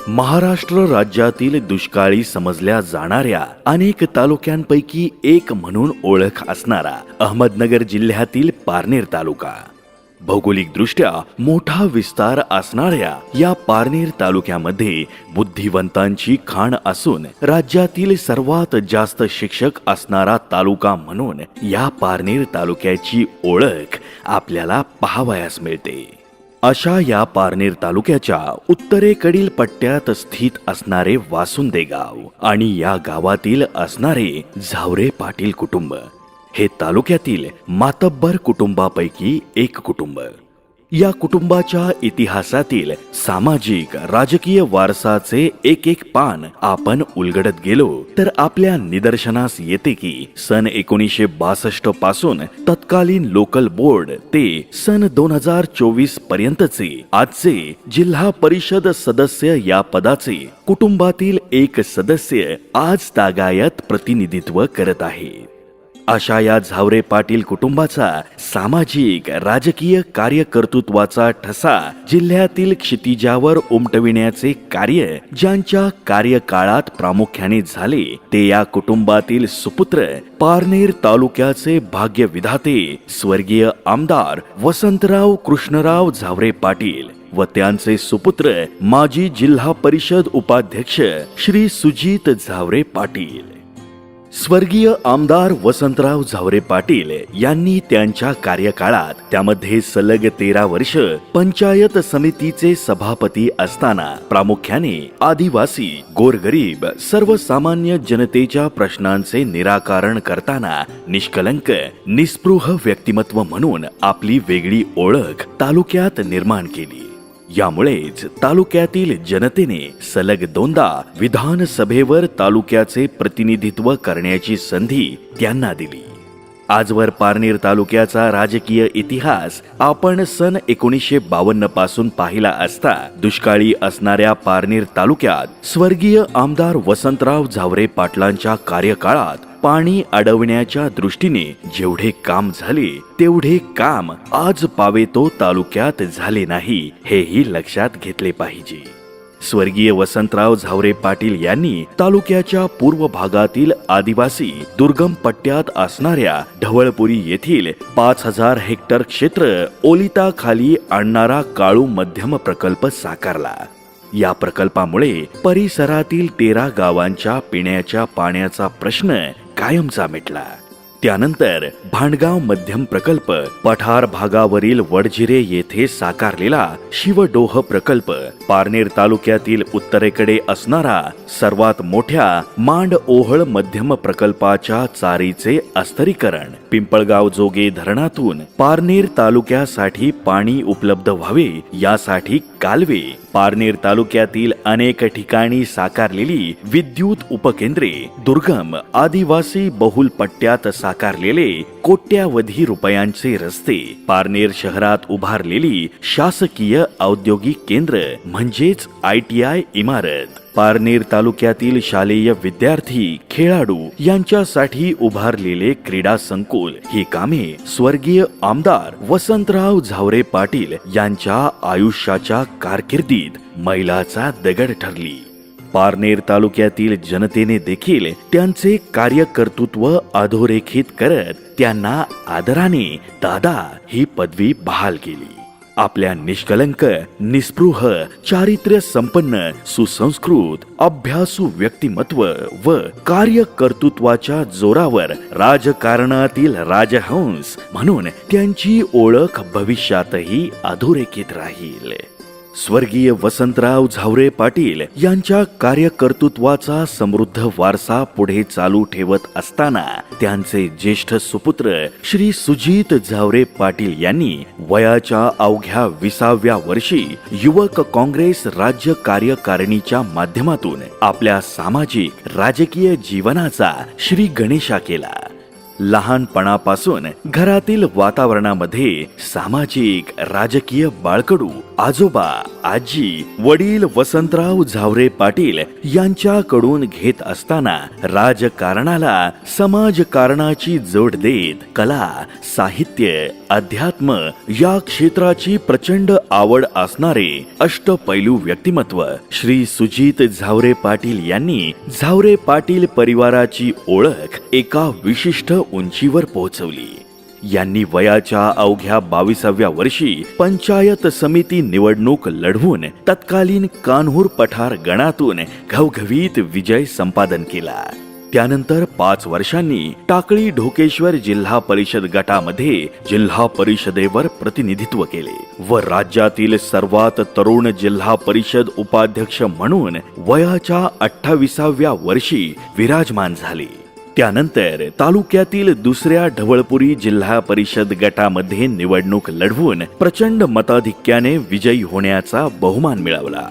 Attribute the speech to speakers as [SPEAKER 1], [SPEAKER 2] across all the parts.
[SPEAKER 1] महाराष्ट्र राज्यातील दुष्काळी समजल्या जाणाऱ्या अनेक तालुक्यांपैकी एक म्हणून ओळख असणारा अहमदनगर जिल्ह्यातील पारनेर तालुका. भौगोलिकदृष्ट्या मोठा विस्तार असणाऱ्या या पारनेर तालुक्यामध्ये बुद्धिवंतांची खाण असून राज्यातील सर्वात जास्त शिक्षक असणारा तालुका म्हणून या पारनेर तालुक्याची ओळख आपल्याला पाहावयास मिळते. अशा या पारनेर तालुक्याच्या उत्तरेकडील पट्ट्यात स्थित असणारे वासुंदे गाव आणि या गावातील असणारे झावरे पाटील कुटुंब हे तालुक्यातील मातब्बर कुटुंबापैकी एक कुटुंब. या कुटुंबाच्या इतिहासातील सामाजिक राजकीय वारसाचे एक एक पान आपण उलगडत गेलो तर आपल्या निदर्शनास येते की सन 1962 पासून तत्कालीन लोकल बोर्ड ते सन 2024 पर्यंतचे आजचे जिल्हा परिषद सदस्य या पदाचे कुटुंबातील एक सदस्य आज तागायत प्रतिनिधित्व करत आहे. अशा या झावरे पाटील कुटुंबाचा सामाजिक राजकीय कार्यकर्तृत्वाचा ठसा जिल्ह्यातील क्षितिजावर उमटविण्याचे कार्य ज्यांच्या कार्यकाळात प्रामुख्याने झाले ते या कुटुंबातील सुपुत्र पारनेर तालुक्याचे भाग्य विधाते स्वर्गीय आमदार वसंतराव कृष्णराव झावरे पाटील व त्यांचे सुपुत्र माजी जिल्हा परिषद उपाध्यक्ष श्री सुजित झावरे पाटील. स्वर्गीय आमदार वसंतराव झावरे पाटील यांनी त्यांच्या कार्यकाळात त्यामध्ये सलग 13 वर्ष पंचायत समितीचे सभापती असताना प्रामुख्याने आदिवासी, गोरगरीब, सर्वसामान्य जनतेच्या प्रश्नांचे निराकरण करताना निष्कलंक, निस्पृह व्यक्तिमत्व म्हणून आपली वेगळी ओळख तालुक्यात निर्माण केली. यामुळेच तालुक्यातील जनतेने सलग 2दा विधानसभेवर तालुक्याचे प्रतिनिधित्व करण्याची संधी त्यांना दिली. आजवर पारनेर तालुक्याचा राजकीय इतिहास आपण सन 1952 पासून पाहिला असता दुष्काळी असणाऱ्या पारनेर तालुक्यात स्वर्गीय आमदार वसंतराव झावरे पाटलांच्या कार्यकाळात पाणी अडवण्याच्या दृष्टीने जेवढे काम झाले तेवढे काम आज पावेतो तालुक्यात झाले नाही हेही लक्षात घेतले पाहिजे. स्वर्गीय वसंतराव झावरे पाटील यांनी तालुक्याच्या पूर्व भागातील आदिवासी दुर्गम पट्ट्यात असणाऱ्या ढवळपुरी येथील 5000 हेक्टर क्षेत्र ओलिताखाली आणणारा काळू मध्यम प्रकल्प साकारला. या प्रकल्पामुळे परिसरातील 13 गावांच्या पिण्याच्या पाण्याचा प्रश्न कायमचा मिटला. त्यानंतर भांडगाव मध्यम प्रकल्प, पठार भागावरील वडजिरे येथे साकारलेला शिवडोह प्रकल्प, पारनेर तालुक्यातील उत्तरेकडे असणारा सर्वात मोठ्या मांड ओहळ मध्यम प्रकल्पाच्या चारीचे अस्तरीकरण, पिंपळगाव जोगे धरणातून पारनेर तालुक्यासाठी पाणी उपलब्ध व्हावे यासाठी कालवे, पारनेर तालुक्यातील अनेक ठिकाणी साकारलेली विद्युत उपकेंद्रे, दुर्गम आदिवासी बहुल पट्ट्यात साकारलेले कोट्यावधी रुपयांचे रस्ते, पारनेर शहरात उभारलेली शासकीय औद्योगिक केंद्र म्हणजेच ITI इमारत, पारनेर तालुक्यातील शालेय विद्यार्थी, खेळाडू यांच्यासाठी उभारलेले क्रीडा संकुल ही कामे स्वर्गीय आमदार वसंतराव झावरे पाटील यांच्या आयुष्याच्या कारकिर्दीत मैलाचा दगड ठरली. पारनेर तालुक्यातील जनतेने देखील त्यांचे कार्यकर्तृत्व अधोरेखित करत त्यांना आदराने दादा ही पदवी बहाल केली. आपल्या निष्कलंक, निस्पृह, चारित्र्य संपन्न, सुसंस्कृत, अभ्यासू व्यक्तिमत्व व कार्यकर्तृत्वाच्या जोरावर राजकारणातील राजहंस म्हणून त्यांची ओळख भविष्यातही अधोरेखित राहील. स्वर्गीय वसंतराव झावरे पाटील यांच्या कार्यकर्तृत्वाचा समृद्ध वारसा पुढे चालू ठेवत असताना त्यांचे ज्येष्ठ सुपुत्र श्री सुजित झावरे पाटील यांनी वयाच्या अवघ्या 20व्या वर्षी युवक काँग्रेस राज्य कार्यकारिणीच्या माध्यमातून आपल्या सामाजिक राजकीय जीवनाचा श्री गणेशा केला. लहानपणापासून घरातील वातावरणामध्ये सामाजिक राजकीय बाळकडू आजोबा आजी वडील वसंतराव झावरे पाटील यांच्याकडून घेत असताना राजकारणाला समाजकारणाची जोड देत कला, साहित्य, अध्यात्म या क्षेत्राची प्रचंड आवड असणारे अष्टपैलू व्यक्तिमत्व श्री सुजित झावरे पाटील यांनी झावरे पाटील परिवाराची ओळख एका विशिष्ट उंचीवर पोहोचवली. यांनी वयाच्या अवघ्या 22व्या वर्षी पंचायत समिती निवडणूक लढवून तत्कालीन कान्हूर पठार गणातून घवघवीत विजय संपादन केला. त्यानंतर 5 वर्षांनी टाकळी ढोकेश्वर जिल्हा परिषद गटामध्ये जिल्हा परिषदेवर प्रतिनिधित्व केले व राज्यातील सर्वात तरुण जिल्हा परिषद उपाध्यक्ष म्हणून वयाच्या 28व्या वर्षी विराजमान झाले. त्यानंतर तालुक्यातील दुसऱ्या ढवळपुरी जिल्हा परिषद गटामध्ये निवडणूक लढवून प्रचंड मताधिक्याने विजयी होण्याचा बहुमान मिळवला.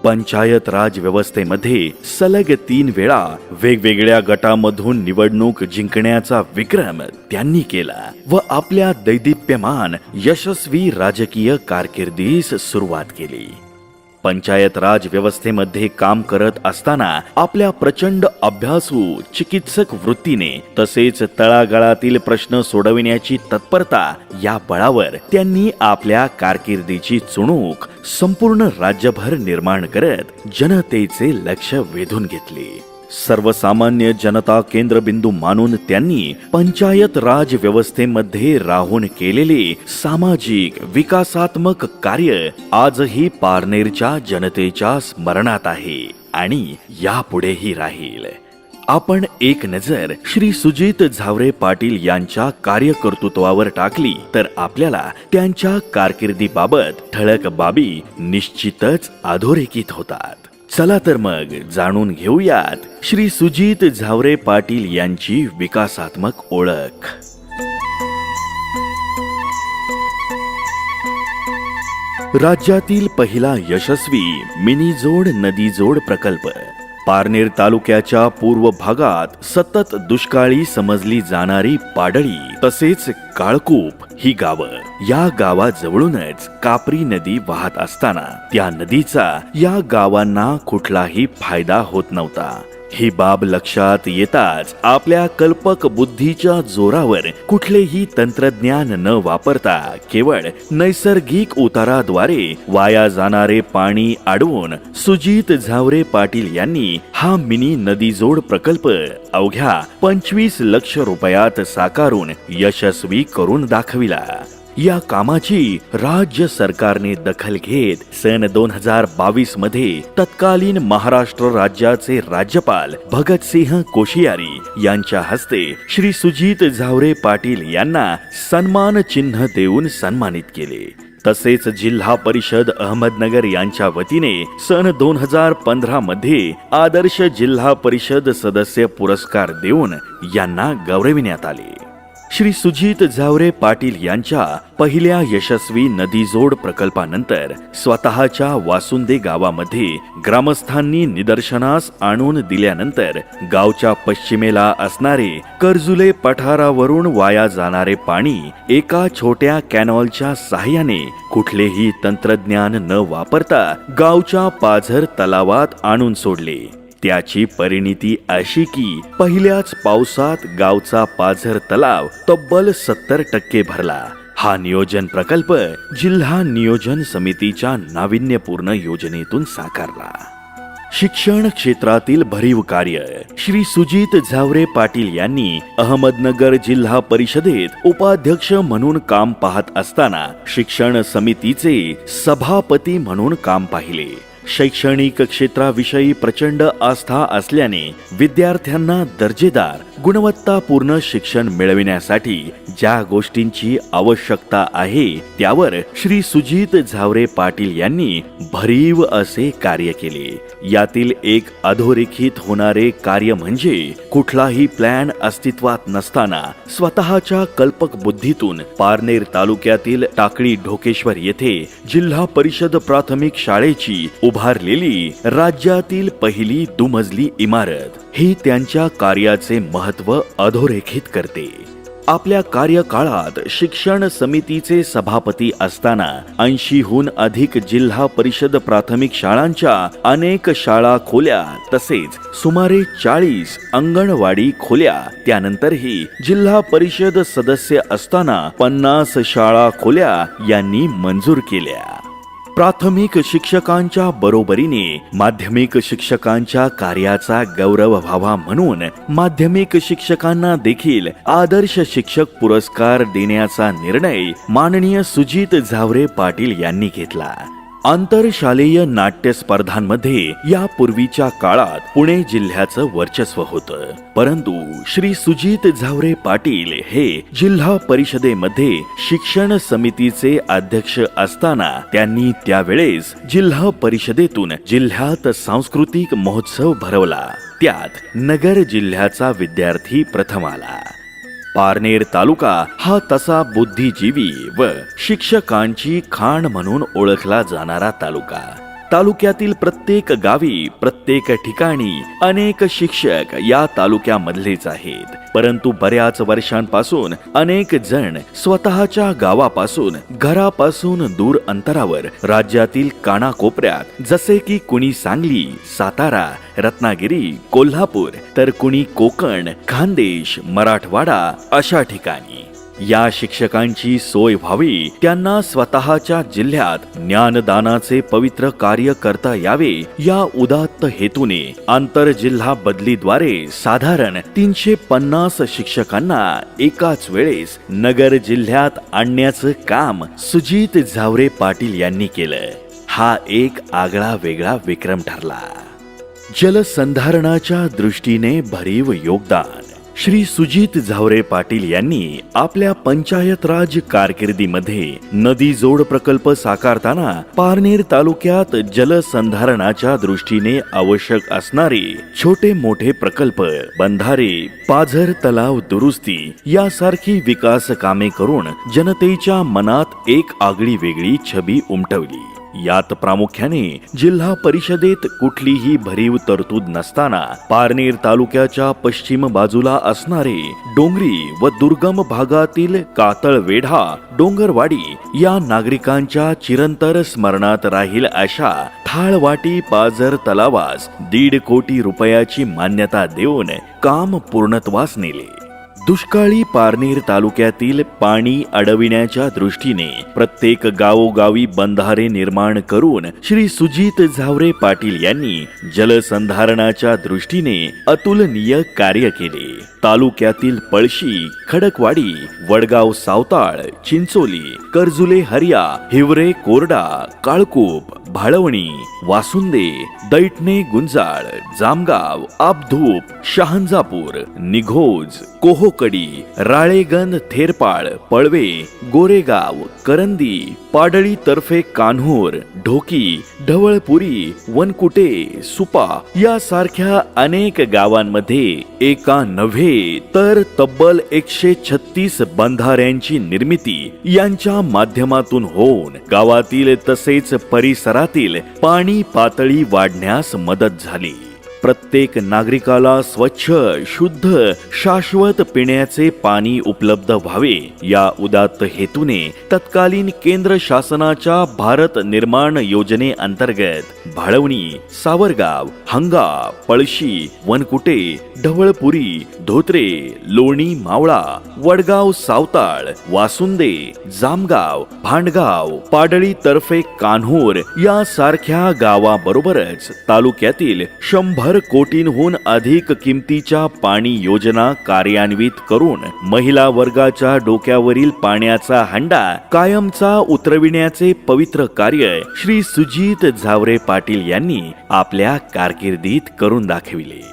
[SPEAKER 1] पंचायत राज व्यवस्थेमध्ये सलग 3 वेळा वेगवेगळ्या गटामधून निवडणूक जिंकण्याचा विक्रम त्यांनी केला व आपल्या दैदिप्यमान यशस्वी राजकीय कारकिर्दीस सुरुवात केली. पंचायत राज व्यवस्थेमध्ये काम करत असताना आपल्या प्रचंड अभ्यासू चिकित्सक वृत्तीने तसेच तळागाळातील प्रश्न सोडविण्याची तत्परता या बळावर त्यांनी आपल्या कारकिर्दीची चुणूक संपूर्ण राज्यभर निर्माण करत जनतेचे लक्ष वेधून घेतले. सर्वसामान्य जनता केंद्रबिंदू मानून त्यांनी पंचायत राज व्यवस्थेमध्ये राहून केलेले सामाजिक विकासात्मक कार्य आजही पारनेरच्या जनतेच्या स्मरणात आहे आणि यापुढेही राहील. आपण एक नजर श्री सुजित झावरे पाटील यांच्या कार्यकर्तृत्वावर टाकली तर आपल्याला त्यांच्या कारकिर्दीबाबत ठळक बाबी निश्चितच अधोरेखित होतात. चला तर मग जाणून घेऊयात श्री सुजित झावरे पाटील यांची विकासात्मक ओळख. राज्यातील पहिला यशस्वी मिनी जोड नदी जोड प्रकल्प. पारनेर तालुक्याच्या पूर्व भागात सतत दुष्काळी समजली जाणारी पाडळी तसेच काळकूप ही गावं, या गावाजवळूनच कापरी नदी वाहत असताना त्या नदीचा या गावांना कुठलाही फायदा होत नव्हता. ही बाब लक्षात येताच आपल्या कल्पक बुद्धीच्या जोरावर कुठलेही तंत्रज्ञान न वापरता केवळ नैसर्गिक उताराद्वारे वाया जाणारे पाणी अडवून सुजित झावरे पाटील यांनी हा मिनी नदीजोड प्रकल्प अवघ्या 25 लक्ष रुपयात साकारून यशस्वी करून दाखविला. या कामाची राज्य सरकारने दखल घेत सन 2022 मध्ये तत्कालीन महाराष्ट्र राज्याचे राज्यपाल भगतसिंह कोश्यारी यांच्या हस्ते श्री सुजित झावरे पाटील यांना सन्मान चिन्ह देऊन सन्मानित केले. तसेच जिल्हा परिषद अहमदनगर यांच्या वतीने सन 2015 मध्ये आदर्श जिल्हा परिषद सदस्य पुरस्कार देऊन यांना गौरविण्यात आले. श्री सुजित झावरे पाटील यांच्या पहिल्या यशस्वी नदीजोड प्रकल्पानंतर स्वतःच्या वासुंदे गावामध्ये ग्रामस्थांनी निदर्शनास आणून दिल्यानंतर गावच्या पश्चिमेला असणारे करजुले पठारावरून वाया जाणारे पाणी एका छोट्या कॅनॉलच्या साहाय्याने कुठलेही तंत्रज्ञान न वापरता गावच्या पाझर तलावात आणून सोडले. त्याची परिणिती अशी की पहिल्याच पावसात गावचा पाझर तलाव तब्बल 70% भरला. हा नियोजन प्रकल्प जिल्हा नियोजन समितीच्या नाविन्यपूर्ण योजनेतून साकारला. शिक्षण क्षेत्रातील भरीव कार्य. श्री सुजित झावरे पाटील यांनी अहमदनगर जिल्हा परिषदेत उपाध्यक्ष म्हणून काम पाहत असताना शिक्षण समितीचे सभापती म्हणून काम पाहिले. शैक्षणिक क्षेत्राविषयी प्रचंड आस्था असल्याने विद्यार्थ्यांना दर्जेदार गुणवत्तापूर्ण शिक्षण मिळविण्यासाठी ज्या गोष्टींची आवश्यकता आहे त्यावर श्री सुजित झावरे पाटील यांनी भरीव असे कार्य केले. यातील एक अधोरेखित होणारे कार्य म्हणजे कुठलाही प्लॅन अस्तित्वात नसताना स्वतःच्या कल्पक बुद्धीतून पारनेर तालुक्यातील टाकळी ढोकेश्वर येथे जिल्हा परिषद प्राथमिक शाळेची उभारलेली राज्यातील पहिली दुमजली इमारत ही त्यांच्या कार्याचे महत्त्व अधोरेखित करते. आपल्या कार्यकाळात शिक्षण समितीचे सभापती असताना 80हून अधिक जिल्हा परिषद प्राथमिक शाळांच्या अनेक शाळा खोल्या तसेच सुमारे 40 अंगणवाडी खोल्या, त्यानंतरही जिल्हा परिषद सदस्य असताना 50 शाळा खोल्या यांनी मंजूर केल्या. प्राथमिक शिक्षकांच्या बरोबरीने माध्यमिक शिक्षकांच्या कार्याचा गौरव व्हावा म्हणून माध्यमिक शिक्षकांना देखील आदर्श शिक्षक पुरस्कार देण्याचा निर्णय माननीय सुजित झावरे पाटील यांनी घेतला. आंतरशालेय नाट्य स्पर्धांमध्ये यापूर्वीच्या काळात पुणे जिल्ह्याचं वर्चस्व होतं, परंतु श्री सुजित झावरे पाटील हे जिल्हा परिषदेमध्ये शिक्षण समितीचे अध्यक्ष असताना त्यांनी त्यावेळेस जिल्हा परिषदेतून जिल्ह्यात सांस्कृतिक महोत्सव भरवला. त्यात नगर जिल्ह्याचा विद्यार्थी प्रथम आला. पारनेर तालुका हा तसा बुद्धिजीवी व शिक्षकांची खाण म्हणून ओळखला जाणारा तालुका. तालुक्यातील प्रत्येक गावी, प्रत्येक ठिकाणी अनेक शिक्षक या तालुक्यामधलेच आहेत, परंतु बऱ्याच वर्षांपासून अनेक जण स्वतःच्या गावापासून, घरापासून दूर अंतरावर राज्यातील कानाकोपऱ्यात, जसे की कुणी सांगली, सातारा, रत्नागिरी, कोल्हापूर, तर कुणी कोकण, खानदेश, मराठवाडा अशा ठिकाणी या शिक्षकांची सोय व्हावी, त्यांना स्वतःच्या जिल्ह्यात ज्ञानदानाचे पवित्र कार्य करता यावे या उदात्त हेतूने आंतरजिल्हा बदलीद्वारे साधारण 350 शिक्षकांना एकाच वेळेस नगर जिल्ह्यात आणण्याचं काम सुजित झावरे पाटील यांनी केलं. हा एक आगळा वेगळा विक्रम ठरला. जलसंधारणाच्या दृष्टीने भरीव योगदान. श्री सुजित झावरे पाटील यांनी आपल्या पंचायत राज कारकिर्दीमध्ये नदी जोड प्रकल्प साकारताना पारनेर तालुक्यात जलसंधारणाच्या दृष्टीने आवश्यक असणारे छोटे मोठे प्रकल्प, बंधारे, पाझर तलाव दुरुस्ती यासारखी विकास कामे करून जनतेच्या मनात एक आगळी वेगळी छबी उमटवली. यात प्रामुख्याने जिल्हा परिषदेत कुठलीही भरीव तरतूद नसताना पारनेर तालुक्याच्या पश्चिम बाजूला असणारे डोंगरी व दुर्गम भागातील कातळवेढा, डोंगरवाडी या नागरिकांच्या चिरंतर स्मरणात राहील अशा थाळवाटी पाझर तलावास 1.5 कोटी रुपयाची मान्यता देऊन काम पूर्णत्वास नेले. दुष्काळी पारनेर तालुक्यातील पाणी अडविण्याच्या दृष्टीने प्रत्येक गावोगावी बंधारे निर्माण करून श्री सुजित झावरे पाटील यांनी जलसंधारणाच्या दृष्टीने अतुलनीय कार्य केले. तालुक्यातील पळशी, खडकवाडी, वडगाव सावताळ, चिंचोली, कर्जुले हरिया, हिवरे कोरडा, काळकूप, भाळवणी, वासुंदे, दैठणे गुंजाळ, जामगाव, आपधूप, शहांजापूर, निघोज, कोहोकडी, राळेगण, थेरपाळ, पळवे, गोरेगाव, करंदी, पाडळी तर्फे कान्होर, ढोकी, ढवळपुरी, वनकुटे, सुपा यासारख्या अनेक गावांमध्ये एका नव्हे तर तब्बल 136 बंधाऱ्यांची निर्मिती यांच्या माध्यमातून होऊन गावातील तसेच परिसरातील पाणी पातळी वाढण्यास मदत झाली. प्रत्येक नागरिकाला स्वच्छ, शुद्ध, शाश्वत पिण्याचे पाणी उपलब्ध व्हावे या उदात्त हेतूने तत्कालीन केंद्र शासनाच्या भारत निर्माण योजनेअंतर्गत भाळवणी, सावरगाव, हंगा, पळशी, वनकुटे, ढवळपुरी, धोत्रे, लोणी मावळा, वडगाव सावताळ, वासुंदे, जामगाव, भांडगाव, पाडळी तर्फे कान्होर यासारख्या गावाबरोबरच तालुक्यातील 100 कोटींहून अधिक किमतीच्या पाणी योजना कार्यान्वित करून महिला वर्गाच्या डोक्यावरील पाण्याचा हंडा कायमचा उतरविण्याचे पवित्र कार्य श्री सुजित झावरे पाटील यांनी आपल्या कारकिर्दीत करून दाखविले.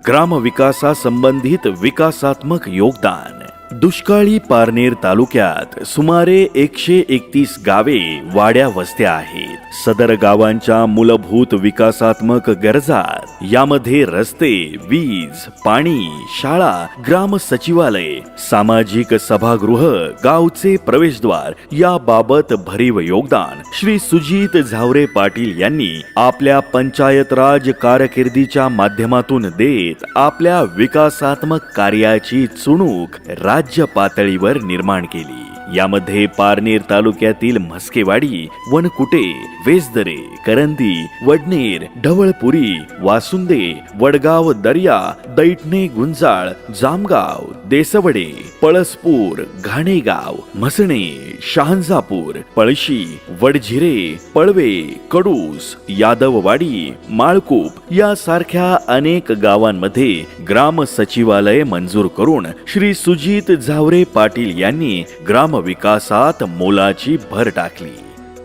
[SPEAKER 1] ग्रामविकासासंबंधित विकासात्मक योगदान. दुष्काळी पारनेर तालुक्यात सुमारे 131 गावे, वाड्या, वस्त्या आहेत. सदर गावांच्या मूलभूत विकासात्मक गरजा यामध्ये रस्ते, वीज, पाणी, शाळा, ग्राम सचिवालय, सामाजिक सभागृह, गावचे प्रवेशद्वार याबाबत भरीव योगदान श्री सुजित झावरे पाटील यांनी आपल्या पंचायत राज कारकिर्दीच्या माध्यमातून देत आपल्या विकासात्मक कार्याची चुणूक राज्य पातळीवर निर्माण केली. यामध्ये पारनेर तालुक्यातील म्हस्केवाडी, वनकुटे, वेसदरे, करंदी, वडनेर, ढवळपुरी, वासुंदे, वडगाव दर्या, दैठणे गुंजाळ, जामगाव, देसवडे, पळसपूर, घाणेगाव, म्हसणे, शहांजापूर, पळशी, वडझिरे, पळवे, कडूस, यादववाडी, माळकूप यासारख्या अनेक गावांमध्ये ग्राम सचिवालय मंजूर करून श्री सुजित झावरे पाटील यांनी ग्राम विकासात मोलाची भर टाकली.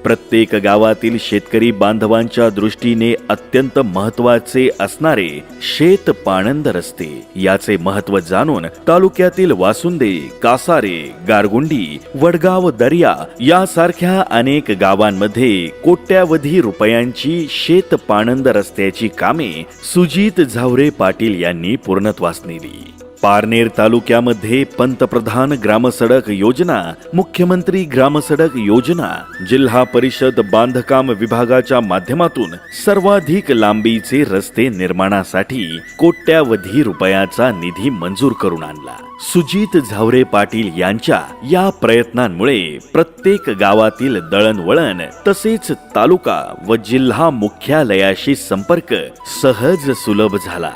[SPEAKER 1] प्रत्येक गावातील शेतकरी बांधवांच्या दृष्टीने अत्यंत महत्त्वाचे असणारे शेत पाणंद रस्ते याचे महत्त्व जाणून तालुक्यातील वासुंदे, कासारे, गारगुंडी, वडगाव दर्या यासारख्या अनेक गावांमध्ये कोट्यावधी रुपयांची शेत पाणंद रस्त्याची कामे सुजित झावरे पाटील यांनी पूर्णत्वास नेली. पारनेर तालुक्यामध्ये पंतप्रधान ग्रामसडक योजना, मुख्यमंत्री ग्रामसडक योजना, जिल्हा परिषद बांधकाम विभागाच्या माध्यमातून सर्वाधिक लांबीचे रस्ते निर्माणासाठी कोट्यावधी रुपयाचा निधी मंजूर करून आणला. सुजित झावरे पाटील यांच्या या प्रयत्नांमुळे प्रत्येक गावातील दळणवळण तसेच तालुका व जिल्हा मुख्यालयाशी संपर्क सहज सुलभ झाला.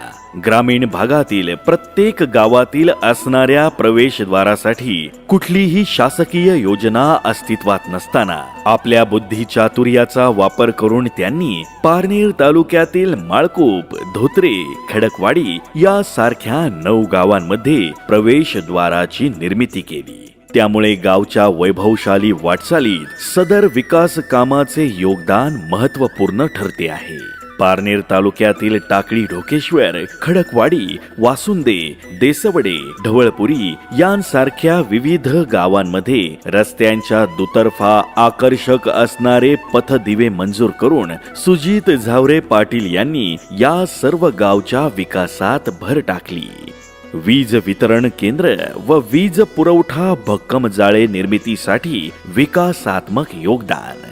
[SPEAKER 1] ग्रामीण भागातील प्रत्येक गावातील असणाऱ्या प्रवेशद्वारासाठी कुठलीही शासकीय योजना अस्तित्वात नसताना आपल्या बुद्धिचातुर्याचा वापर करून त्यांनी पारनेर तालुक्यातील माळकूप, धोत्रे, खडकवाडी यासारख्या 9 गावांमध्ये प्रवेशद्वाराची निर्मिती केली. त्यामुळे गावच्या वैभवशाली वाटचालीत सदर विकास कामाचे योगदान महत्त्वपूर्ण ठरते आहे. पारनेर तालुक्यातील टाकळी, ढोकेश्वर, खडकवाडी, वासुंदे, देसवडे, ढवळपुरी यांसारख्या विविध गावांमध्ये रस्त्यांच्या दुतर्फा आकर्षक असणारे पथदिवे मंजूर करून सुजित झावरे पाटील यांनी या सर्व गावच्या विकासात भर टाकली. वीज वितरण केंद्र व वीज पुरवठा भक्कम जाळे निर्मितीसाठी विकासात्मक योगदान.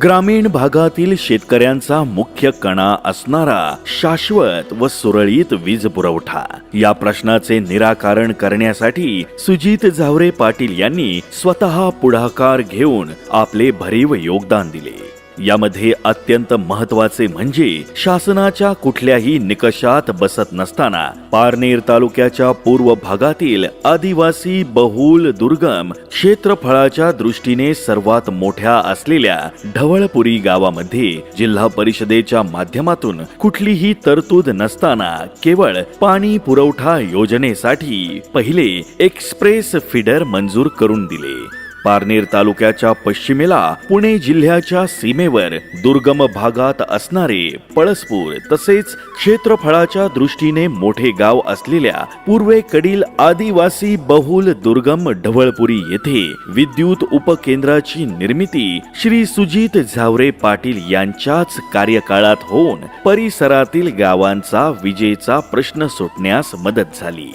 [SPEAKER 1] ग्रामीण भागातील शेतकऱ्यांचा मुख्य कणा असणारा शाश्वत व सुरळीत वीज पुरवठा या प्रश्नाचे निराकरण करण्यासाठी सुजित झावरे पाटील यांनी स्वतः पुढाकार घेऊन आपले भरीव योगदान दिले. यामध्ये अत्यंत महत्त्वाचे म्हणजे शासनाच्या कुठल्याही निकषात बसत नसताना पारनेर तालुक्याच्या पूर्व भागातील आदिवासी बहुल दुर्गम क्षेत्रफळाच्या दृष्टीने सर्वात मोठ्या असलेल्या ढवळपुरी गावामध्ये जिल्हा परिषदेच्या माध्यमातून कुठलीही तरतूद नसताना केवळ पाणी पुरवठा योजनेसाठी पहिले एक्सप्रेस फीडर मंजूर करून दिले. पारनेर तालुक्याच्या पश्चिमेला पुणे जिल्ह्याच्या सीमेवर दुर्गम भागात असणारे पळसपूर तसेच क्षेत्रफळाच्या दृष्टीने मोठे गाव असलेल्या पूर्वेकडील आदिवासी बहुल दुर्गम ढवळपुरी येथे विद्युत उपकेंद्राची निर्मिती श्री सुजित झावरे पाटील यांच्याच कार्यकाळात होऊन परिसरातील गावांचा विजेचा प्रश्न सुटण्यास मदत झाली.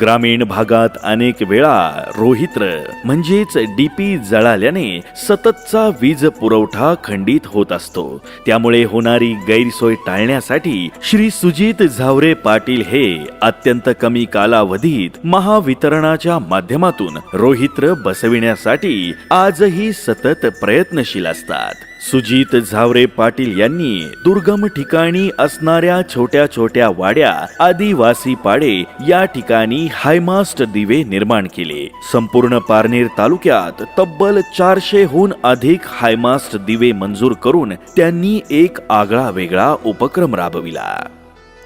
[SPEAKER 1] ग्रामीण भागात अनेक वेळा रोहित्र म्हणजेच डीपी जळाल्याने सततचा वीज पुरवठा खंडित होत असतो. त्यामुळे होणारी गैरसोय टाळण्यासाठी श्री सुजित झावरे पाटील हे अत्यंत कमी कालावधीत महावितरणाच्या माध्यमातून रोहित्र बसविण्यासाठी आजही सतत प्रयत्नशील असतात. सुजित झावरे पाटील यांनी दुर्गम ठिकाणी असणाऱ्या छोट्या छोट्या वाड्या, आदिवासी पाडे या ठिकाणी हायमास्ट दिवे निर्माण केले. संपूर्ण पारनेर तालुक्यात तब्बल 400हून अधिक हायमास्ट दिवे मंजूर करून त्यांनी एक आगळा वेगळा उपक्रम राबविला.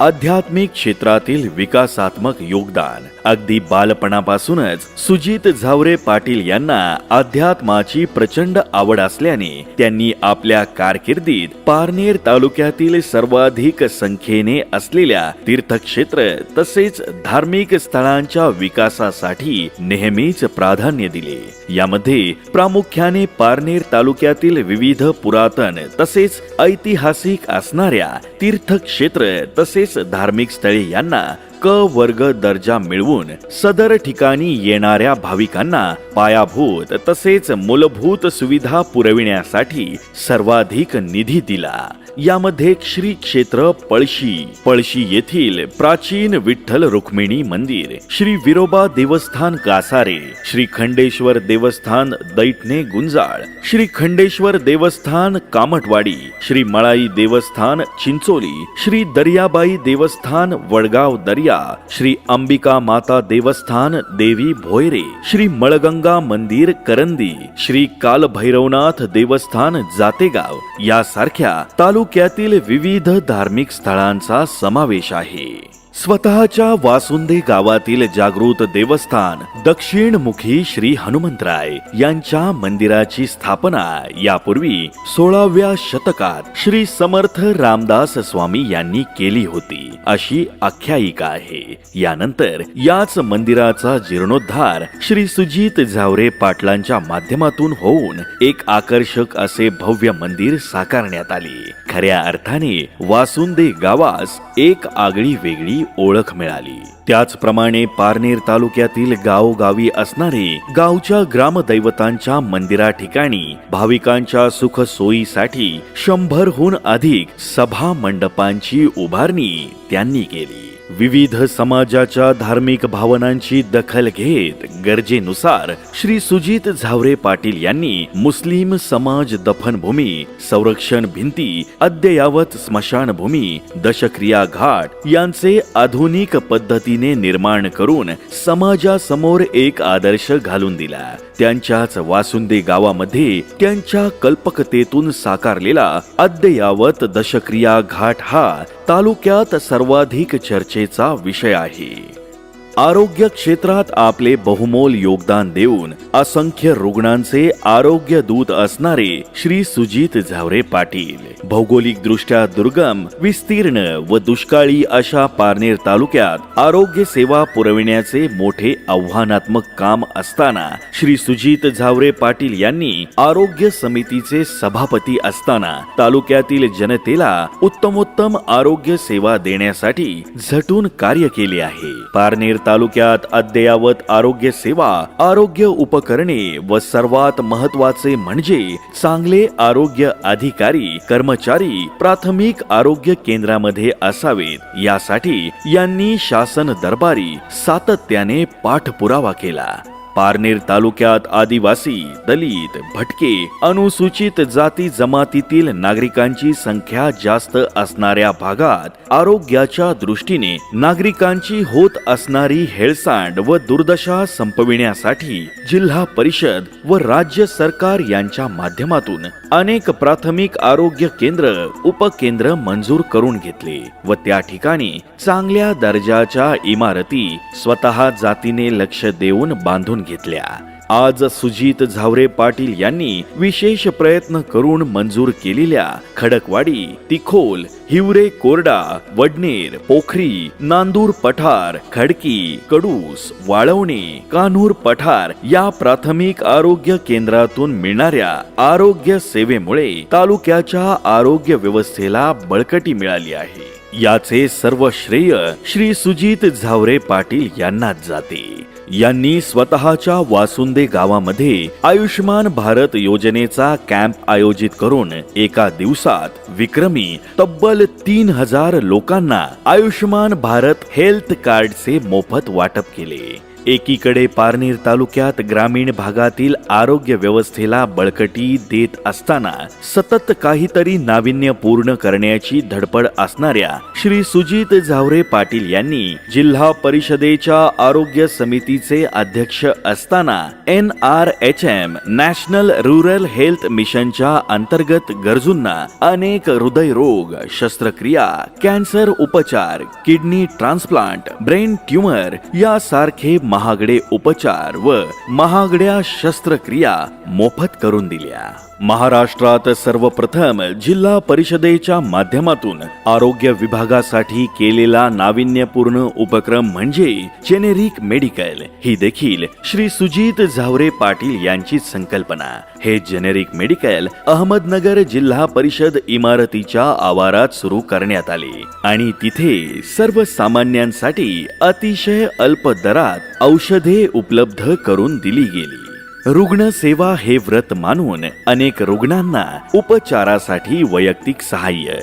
[SPEAKER 1] आध्यात्मिक क्षेत्रातील विकासात्मक योगदान. अगदी बालपणापासूनच सुजित झावरे पाटील यांना अध्यात्माची प्रचंड आवड असल्याने त्यांनी आपल्या कारकिर्दीत पारनेर तालुक्यातील सर्वाधिक संख्येने असलेल्या तीर्थक्षेत्र तसेच धार्मिक स्थळांच्या विकासासाठी नेहमीच प्राधान्य दिले. यामध्ये प्रामुख्याने पारनेर तालुक्यातील विविध पुरातन तसेच ऐतिहासिक असणाऱ्या तीर्थक्षेत्र तसेच धार्मिक स्थळे यांना क वर्ग दर्जा मिळवून सदर ठिकाणी येणाऱ्या भाविकांना पायाभूत तसेच मूलभूत सुविधा पुरविण्यासाठी सर्वाधिक निधी दिला। यामध्ये श्री क्षेत्र पळशी येथील प्राचीन विठ्ठल रुक्मिणी मंदिर, श्री विरोबा देवस्थान कासारे, श्री खंडेश्वर देवस्थान दैठणे गुंजाळ, श्री खंडेश्वर देवस्थान कामटवाडी, श्री मळाई देवस्थान चिंचोली, श्री दर्याबाई देवस्थान वडगाव दर्या, श्री अंबिका माता देवस्थान देवी भोयरे, श्री मळगंगा मंदिर करंदी, श्री कालभैरवनाथ देवस्थान जातेगाव यासारख्या तालुक्यातील विविध धार्मिक स्थळांचा समावेश आहे। स्वतःच्या वासुंदे गावातील जागृत देवस्थान दक्षिणमुखी श्री हनुमंतराय यांच्या मंदिराची स्थापना यापूर्वी 16व्या शतकात श्री समर्थ रामदास स्वामी यांनी केली होती अशी आख्यायिका आहे। यानंतर याच मंदिराचा जीर्णोद्धार श्री सुजित झावरे पाटलांच्या माध्यमातून होऊन एक आकर्षक असे भव्य मंदिर साकारण्यात आले। खऱ्या अर्थाने वासुंदे गावास एक आगळी वेगळी ओळख मिळाली। त्याचप्रमाणे पारनेर तालुक्यातील गावोगावी असणारे गावच्या ग्रामदैवतांच्या मंदिरा ठिकाणी भाविकांच्या सुख सोयीसाठी 100हून अधिक सभा मंडपांची उभारणी त्यांनी केली। विविध समाजाच्या धार्मिक भावनांची दखल घेत गरजेनुसार श्री सुजित झावरे पाटील यांनी मुस्लिम समाज दफनभूमी, संरक्षण भिंती, अद्ययावत स्मशानभूमी, दशक्रिया घाट यांचे आधुनिक पद्धतीने निर्माण करून समाजासमोर एक आदर्श घालून दिला। त्यांच्याच वासुंदे गावामध्ये त्यांच्या कल्पकतेतून साकारलेला अद्ययावत दशक्रिया घाट हा तालुक्यात सर्वाधिक चर्चेचा विषय आहे। आरोग्य क्षेत्रात आपले बहुमोल योगदान देऊन असंख्य रुग्णांचे आरोग्य दूत असणारे श्री सुजित झावरे पाटील भौगोलिक दृष्ट्या दुर्गम, विस्तीर्ण व दुष्काळी अशा पारनेर तालुक्यात आरोग्य सेवा पुरविण्याचे मोठे आव्हानात्मक काम असताना श्री सुजित झावरे पाटील यांनी आरोग्य समितीचे सभापती असताना तालुक्यातील जनतेला उत्तमोत्तम आरोग्य सेवा देण्यासाठी झटून कार्य केले आहे। पारनेर तालुक्यात अद्ययावत आरोग्य सेवा, आरोग्य उपकरणे व सर्वात महत्त्वाचे म्हणजे चांगले आरोग्य अधिकारी कर्मचारी प्राथमिक आरोग्य केंद्रामध्ये असावेत यासाठी यांनी शासन दरबारी सातत्याने पाठपुरावा केला। पारनेर तालुक्यात आदिवासी, दलित, भटके, अनुसूचित जाती जमातीतील नागरिकांची संख्या जास्त असणाऱ्या भागात आरोग्याच्या दृष्टीने नागरिकांची होत असणारी हेळसांड व दुर्दशा संपविण्यासाठी जिल्हा परिषद व राज्य सरकार यांच्या माध्यमातून अनेक प्राथमिक आरोग्य केंद्र, उपकेंद्र मंजूर करून घेतले व त्या ठिकाणी चांगल्या दर्जाच्या इमारती स्वतः जातीने लक्ष देऊन बांधून घेतल्या। आज सुजित झावरे पाटील यांनी विशेष प्रयत्न करून मंजूर केलेल्या खडकवाडी, तिखोल, हिवरे कोरडा, वडनेर, पोखरी, नांदूर पठार, खडकी, कडूस, वाळवणे, कान्हूर पठार या प्राथमिक आरोग्य केंद्रातून मिळणाऱ्या आरोग्य सेवेमुळे तालुक्याच्या आरोग्य व्यवस्थेला बळकटी मिळाली आहे। याचे सर्व श्रेय श्री सुजित झावरे पाटील यांनाच जाते। यांनी स्वतःच्या वासुंदे गावामध्ये आयुष्मान भारत योजनेचा कॅम्प आयोजित करून एका दिवसात विक्रमी तब्बल 3000 लोकांना आयुष्मान भारत हेल्थ कार्डचे मोफत वाटप केले। एकीकडे पारनेर तालुक्यात ग्रामीण भागातील आरोग्य व्यवस्थेला बळकटी देत असताना सतत काहीतरी नाविन्यपूर्ण करण्याची धडपड असणाऱ्या श्री सुजित झावरे पाटील यांनी जिल्हा परिषदेच्या आरोग्य समितीचे अध्यक्ष असताना NRHM नॅशनल रूरल हेल्थ मिशनच्या अंतर्गत गरजूंना अनेक हृदयरोग, शस्त्रक्रिया, कॅन्सर उपचार, किडनी ट्रान्सप्लांट, ब्रेन ट्यूमर यासारखे महागडे उपचार व महागड्या शस्त्रक्रिया मोफत करून दिल्या। महाराष्ट्रात सर्वप्रथम जिल्हा परिषदेच्या माध्यमातून आरोग्य विभागासाठी केलेला नाविन्यपूर्ण उपक्रम म्हणजे जेनेरिक मेडिकल ही देखील श्री सुजित झावरे पाटील यांची संकल्पना. हे जेनेरिक मेडिकल अहमदनगर जिल्हा परिषद इमारतीच्या आवारात सुरू करण्यात आले आणि तिथे सर्वसामान्यांसाठी अतिशय अल्प दरात औषधे उपलब्ध करून दिली गेली. रुग्णसेवा हे व्रत मानून अनेक रुग्णांना उपचारासाठी वैयक्तिक सहाय्य,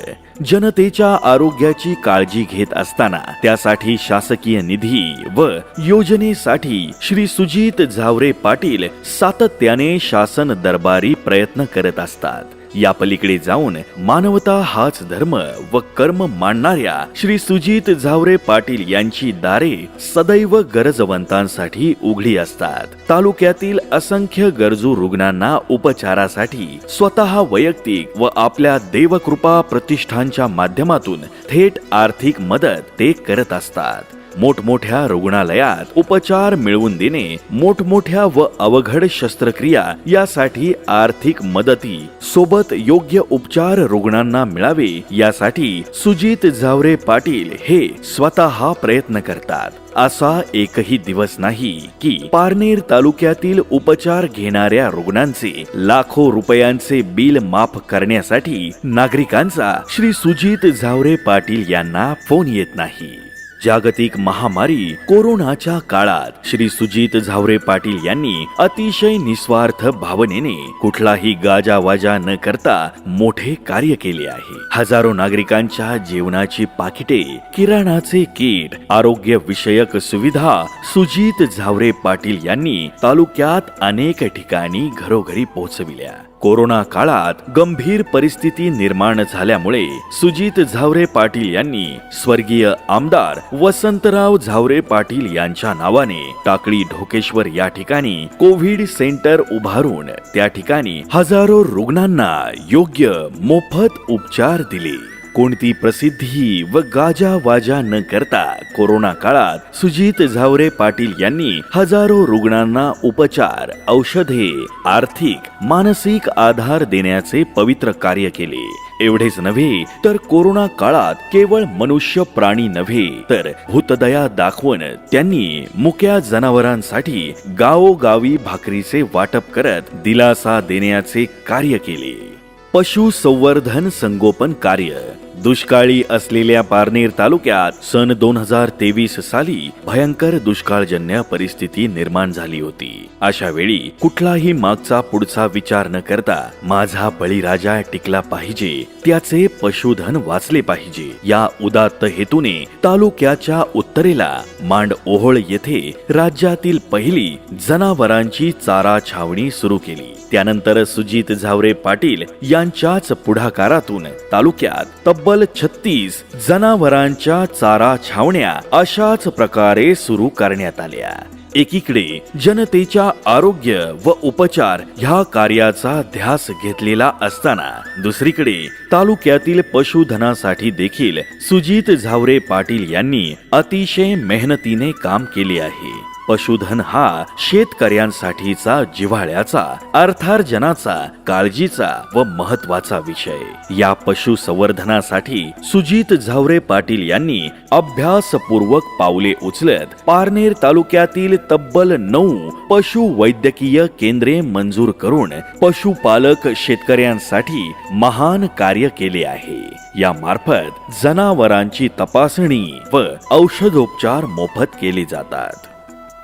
[SPEAKER 1] जनतेच्या आरोग्याची काळजी घेत असताना त्यासाठी शासकीय निधी व योजनेसाठी श्री सुजित झावरे पाटील सातत्याने शासन दरबारी प्रयत्न करत असतात. या पलीकडे जाऊन मानवता हाच धर्म व कर्म मानणाऱ्या श्री सुजित झावरे पाटील यांची दारे सदैव गरजवंतांसाठी उघडी असतात. तालुक्यातील असंख्य गरजू रुग्णांना उपचारासाठी स्वतः वैयक्तिक व आपल्या देवकृपा प्रतिष्ठानच्या माध्यमातून थेट आर्थिक मदत ते करत असतात. मोठमोठ्या रुग्णालयात उपचार मिळवून देणे, मोठमोठ्या व अवघड शस्त्रक्रिया यासाठी आर्थिक मदती सोबत योग्य उपचार रुग्णांना मिळावे यासाठी सुजित झावरे पाटील हे स्वतः प्रयत्न करतात. असा एकही दिवस नाही की पारनेर तालुक्यातील उपचार घेणाऱ्या रुग्णांचे लाखो रुपयांचे बिल माफ करण्यासाठी नागरिकांचा श्री सुजित झावरे पाटील यांना फोन येत नाही. जागतिक महामारी कोरोनाच्या काळात श्री सुजित झावरे पाटील यांनी अतिशय निस्वार्थ भावनेने कुठलाही गाजावाजा न करता मोठे कार्य केले आहे. हजारो नागरिकांच्या जेवणाची पाकिटे, किराणाचे किट, आरोग्य विषयक सुविधा सुजित झावरे पाटील यांनी तालुक्यात अनेक ठिकाणी घरोघरी पोहोचविल्या. कोरोना काळात गंभीर परिस्थिती निर्माण झाल्यामुळे सुजित झावरे पाटील यांनी स्वर्गीय आमदार वसंतराव झावरे पाटील यांच्या नावाने टाकळी ढोकेश्वर या ठिकाणी कोविड सेंटर उभारून त्या ठिकाणी हजारो रुग्णांना योग्य मोफत उपचार दिले. कोणती प्रसिद्धी व गाजावाजा न करता कोरोना काळात सुजित झावरे पाटील यांनी हजारो रुग्णांना उपचार, औषधे, आर्थिक, मानसिक आधार देण्याचे पवित्र कार्य केले. एवढेच नव्हे तर कोरोना काळात केवळ मनुष्य प्राणी नव्हे तर भूतदया दाखवून त्यांनी मुक्या जनावरांसाठी गावोगावी भाकरीचे वाटप करत दिलासा देण्याचे कार्य केले. पशुसंवर्धन संगोपन कार्य. दुष्काळी असलेल्या पारनेर तालुक्यात सन 2023 साली भयंकर दुष्काळजन्य परिस्थिती निर्माण झाली होती. अशा वेळी कुठलाही मागचा पुढचा विचार न करता माझा बळीराजा टिकला पाहिजे, त्याचे पशुधन वाचले पाहिजे या उदात्त हेतूने तालुक्याच्या उत्तरेला मांड ओहोळ येथे राज्यातील पहिली जनावरांची चारा छावणी सुरू केली. त्यानंतर सुजित झावरे पाटील यांच्याच पुढाकारातून तालुक्यात तब्बल 36 जनावरांच्या चारा छावण्या अशाच प्रकारे सुरू करण्यात आल्या. एकीकडे जनतेच्या आरोग्य व उपचार ह्या कार्याचा ध्यास घेतलेला असताना दुसरीकडे तालुक्यातील पशुधनासाठी देखील सुजित झावरे पाटील यांनी अतिशय मेहनतीने काम केले आहे. पशुधन हा शेतकऱ्यांसाठीचा जिव्हाळ्याचा, अर्थार्जनाचा, काळजीचा व महत्वाचा विषय. या पशुसंवर्धनासाठी सुजित झावरे पाटील यांनी अभ्यासपूर्वक पावले उचलत पारनेर तालुक्यातील तब्बल 9 पशुवैद्यकीय केंद्रे मंजूर करून पशुपालक शेतकऱ्यांसाठी महान कार्य केले आहे. या मार्फत जनावरांची तपासणी व औषधोपचार मोफत केले जातात.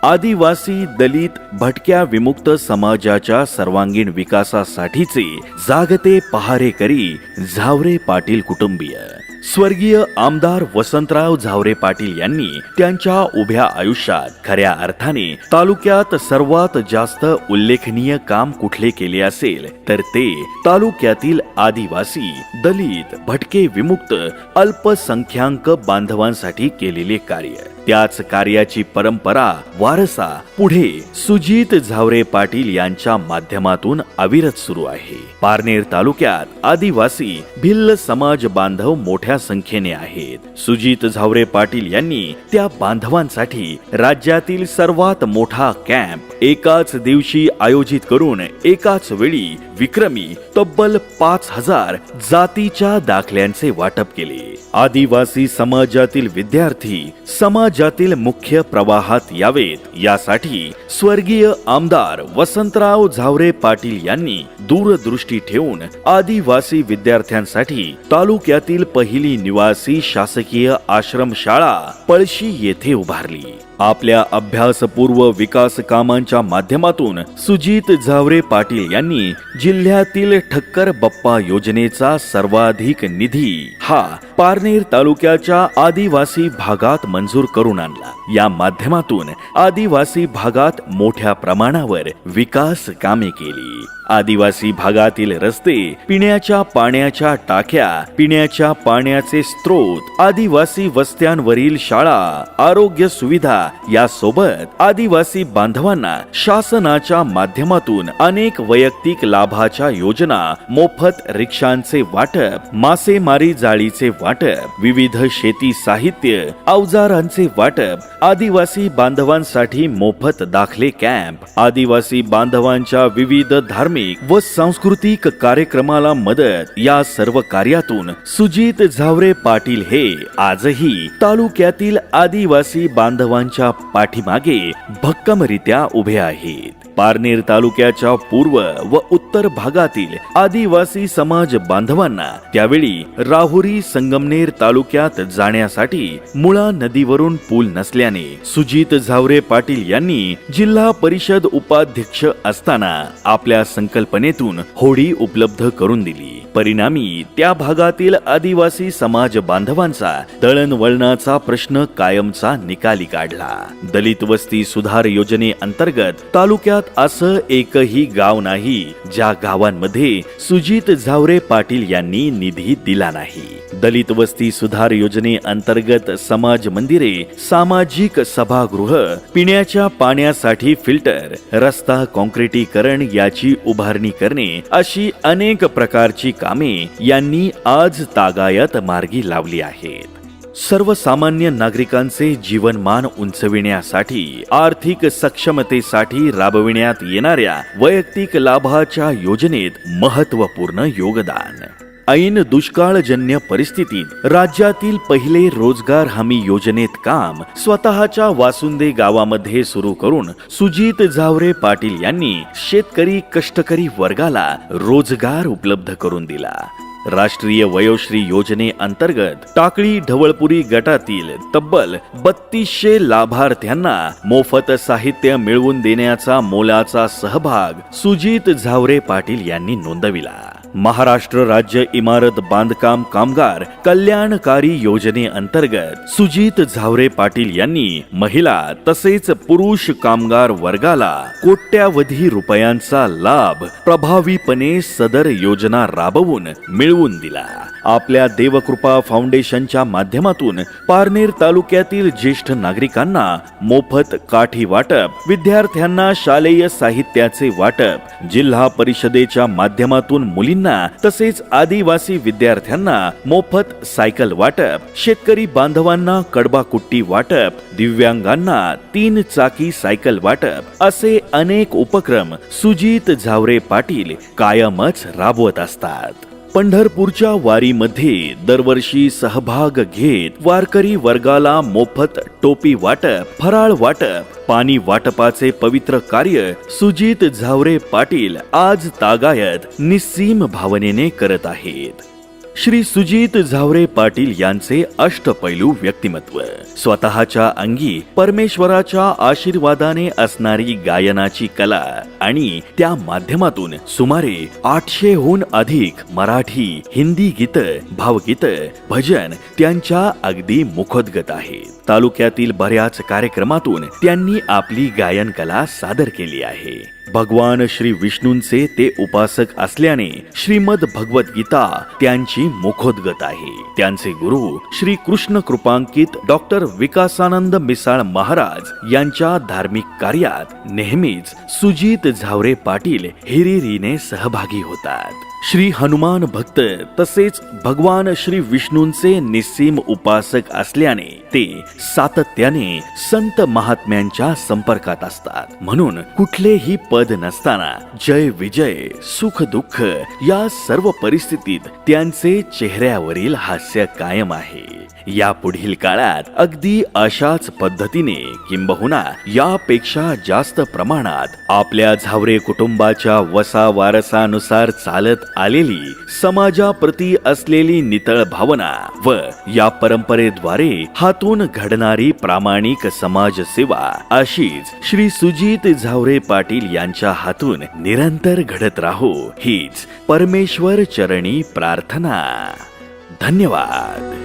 [SPEAKER 1] आदिवासी, दलित, भटक्या विमुक्त समाजाच्या सर्वांगीण विकासासाठीचे जागते पहारेकरी झावरे पाटील कुटुंबीय. स्वर्गीय आमदार वसंतराव झावरे पाटील यांनी त्यांच्या उभ्या आयुष्यात खऱ्या अर्थाने तालुक्यात सर्वात जास्त उल्लेखनीय काम कुठले केले असेल तर ते तालुक्यातील आदिवासी, दलित, भटके विमुक्त, अल्पसंख्याक बांधवांसाठी केलेले कार्य. त्याच कार्याची परंपरा वारसा पुढे सुजित झावरे पाटील यांच्या माध्यमातून अविरत सुरू आहे. पारनेर तालुक्यात आदिवासी भिल्ल समाज बांधव मोठ्या संख्येने आहेत. सुजित झावरे पाटील यांनी त्या बांधवांसाठी राज्यातील सर्वात मोठा कॅम्प एकाच दिवशी आयोजित करून एकाच वेळी विक्रमी तब्बल 5000 जातीच्या दाखल्यांचे वाटप केले. आदिवासी समाजातील विद्यार्थी समाजातील मुख्य प्रवाहात यावेत यासाठी स्वर्गीय आमदार वसंतराव झावरे पाटील यांनी दूरदृष्टी ठेवून आदिवासी विद्यार्थ्यांसाठी तालुक्यातील पहिली निवासी शासकीय आश्रमशाळा पळशी येथे उभारली. आपल्या अभ्यासपूर्व विकास कामांच्या माध्यमातून सुजित झावरे पाटील यांनी जिल्ह्यातील ठक्कर बप्पा योजनेचा सर्वाधिक निधी हा पारनेर तालुक्याच्या आदिवासी भागात मंजूर करून आणला. या माध्यमातून आदिवासी भागात मोठ्या प्रमाणावर विकास कामे केली. आदिवासी भागातील रस्ते, पिण्याच्या पाण्याच्या टाक्या, पिण्याच्या पाण्याचे स्त्रोत, आदिवासी वस्त्यांवरील शाळा, आरोग्य सुविधा यासोबत आदिवासी बांधवांना शासनाच्या माध्यमातून अनेक वैयक्तिक लाभाच्या योजना, मोफत रिक्षांचे वाटप, मासेमारी जाळीचे वाटप, विविध शेती साहित्य, अवजारांचे वाटप, आदिवासी बांधवांसाठी मोफत दाखले कॅम्प, आदिवासी बांधवांच्या विविध धार्मिक व सांस्कृतिक कार्यक्रमाला मदत या सर्व कार्यातून सुजित झावरे पाटील हे आजही तालुक्यातील आदिवासी बांधवांच्या पाठीमागे भक्कमरित्या उभे आहेत. पारनेर तालुक्याच्या पूर्व व उत्तर भागातील आदिवासी समाज बांधवांना त्यावेळी राहुरी संगमनेर तालुक्यात जाण्यासाठी मुळा नदीवरून पूल नसल्याने सुजित झावरे पाटील यांनी जिल्हा परिषद उपाध्यक्ष असताना आपल्या संकल्पनेतून होडी उपलब्ध करून दिली. परिणामी त्या भागातील आदिवासी समाज बांधवांचा दळणवळणाचा प्रश्न कायमचा निकाली काढला. दलित वस्ती सुधार योजनेअंतर्गत तालुक्यात असं एकही गाव नाही ज्या गावांमध्ये सुजित झावरे पाटील यांनी निधी दिला नाही. दलित वस्ती सुधार योजनेअंतर्गत समाज मंदिरे, सामाजिक सभागृह, पिण्याच्या पाण्यासाठी फिल्टर, रस्ता काँक्रिटीकरण याची उभारणी करणे अशी अनेक प्रकारची कामे यांनी आज तागायत मार्गी लावली आहेत. सर्वसामान्य नागरिकांचे जीवनमान उंचविण्यासाठी आर्थिक सक्षमतेसाठी राबविण्यात येणाऱ्या वैयक्तिक लाभाच्या योजनेत महत्त्वपूर्ण योगदान. ऐन दुष्काळजन्य परिस्थितीत राज्यातील पहिले रोजगार हमी योजनेत काम स्वतःच्या वासुंदे गावामध्ये सुरू करून सुजित झावरे पाटील यांनी शेतकरी कष्टकरी वर्गाला रोजगार उपलब्ध करून दिला. राष्ट्रीय वयोश्री योजनेअंतर्गत टाकळी ढवळपुरी गटातील तब्बल 3200 लाभार्थ्यांना मोफत साहित्य मिळवून देण्याचा मोलाचा सहभाग सुजित झावरे पाटील यांनी नोंदविला. महाराष्ट्र राज्य इमारत बांधकाम कामगार कल्याणकारी योजनेअंतर्गत सुजित झावरे पाटील यांनी महिला तसेच पुरुष कामगार वर्गाला कोट्यावधी रुपयांचा लाभ प्रभावीपणे सदर योजना राबवून मिळवून दिला. आपल्या देवकृपा फाउंडेशनच्या माध्यमातून पारनेर तालुक्यातील ज्येष्ठ नागरिकांना मोफत काठी वाटप, विद्यार्थ्यांना शालेय साहित्याचे वाटप, जिल्हा परिषदेच्या माध्यमातून मुलींना तसेच आदिवासी विद्यार्थ्यांना मोफत सायकल वाटप, शेतकरी बांधवांना कडबाकुट्टी वाटप, दिव्यांगांना 3 चाकी सायकल वाटप असे अनेक उपक्रम सुजित झावरे पाटील कायमच राबवत असतात. पंढरपूरच्या वारीमध्ये दरवर्षी सहभाग घेत वारकरी वर्गाला मोफत टोपी वाटप, फराळ वाटप, पाणी वाटपाचे पवित्र कार्य सुजित झावरे पाटील आज तागायत निस्सीम भावनेने करत आहेत. श्री सुजित झावरे पाटील यांचे अष्टपैलू व्यक्तिमत्व, स्वतःच्या अंगी परमेश्वराच्या आशीर्वादाने असणारी गायनाची कला आणि त्या माध्यमातून सुमारे 800हून अधिक मराठी, हिंदी गीत, भावगीत, भजन त्यांच्या अगदी मुखोद्गत आहेत. तालुक्यातील बऱ्याच कार्यक्रमातून त्यांनी आपली गायन कला सादर केली आहे. भगवान श्री विष्णूंचे ते उपासक असल्याने श्रीमद भगवत गीता त्यांची मुखोद्गत आहे. त्यांचे गुरु श्री कृष्ण कृपांकित डॉक्टर विकासानंद मिसाळ महाराज यांच्या धार्मिक कार्यात नेहमीच सुजित झावरे पाटील हिरिरीने सहभागी होतात. श्री हनुमान भक्त तसेच भगवान श्री विष्णूंचे निस्सीम उपासक असल्याने ते सातत्याने संत महात्म्यांच्या संपर्कात असतात. म्हणून कुठलेही पद नसताना जय विजय सुख दुःख या सर्व परिस्थितीत त्यांचे चेहऱ्यावरील हास्य कायम आहे. या पुढील काळात अगदी अशाच पद्धतीने किंबहुना यापेक्षा जास्त प्रमाणात आपल्या झावरे कुटुंबाच्या वसा वारसानुसार चालत आलेली समाजाप्रती असलेली नितळ भावना व या परंपरेद्वारे हातून घडणारी प्रामाणिक समाजसेवा अशीच श्री सुजित झावरे पाटील यांच्या हातून निरंतर घडत राहो हीच परमेश्वर चरणी प्रार्थना. धन्यवाद.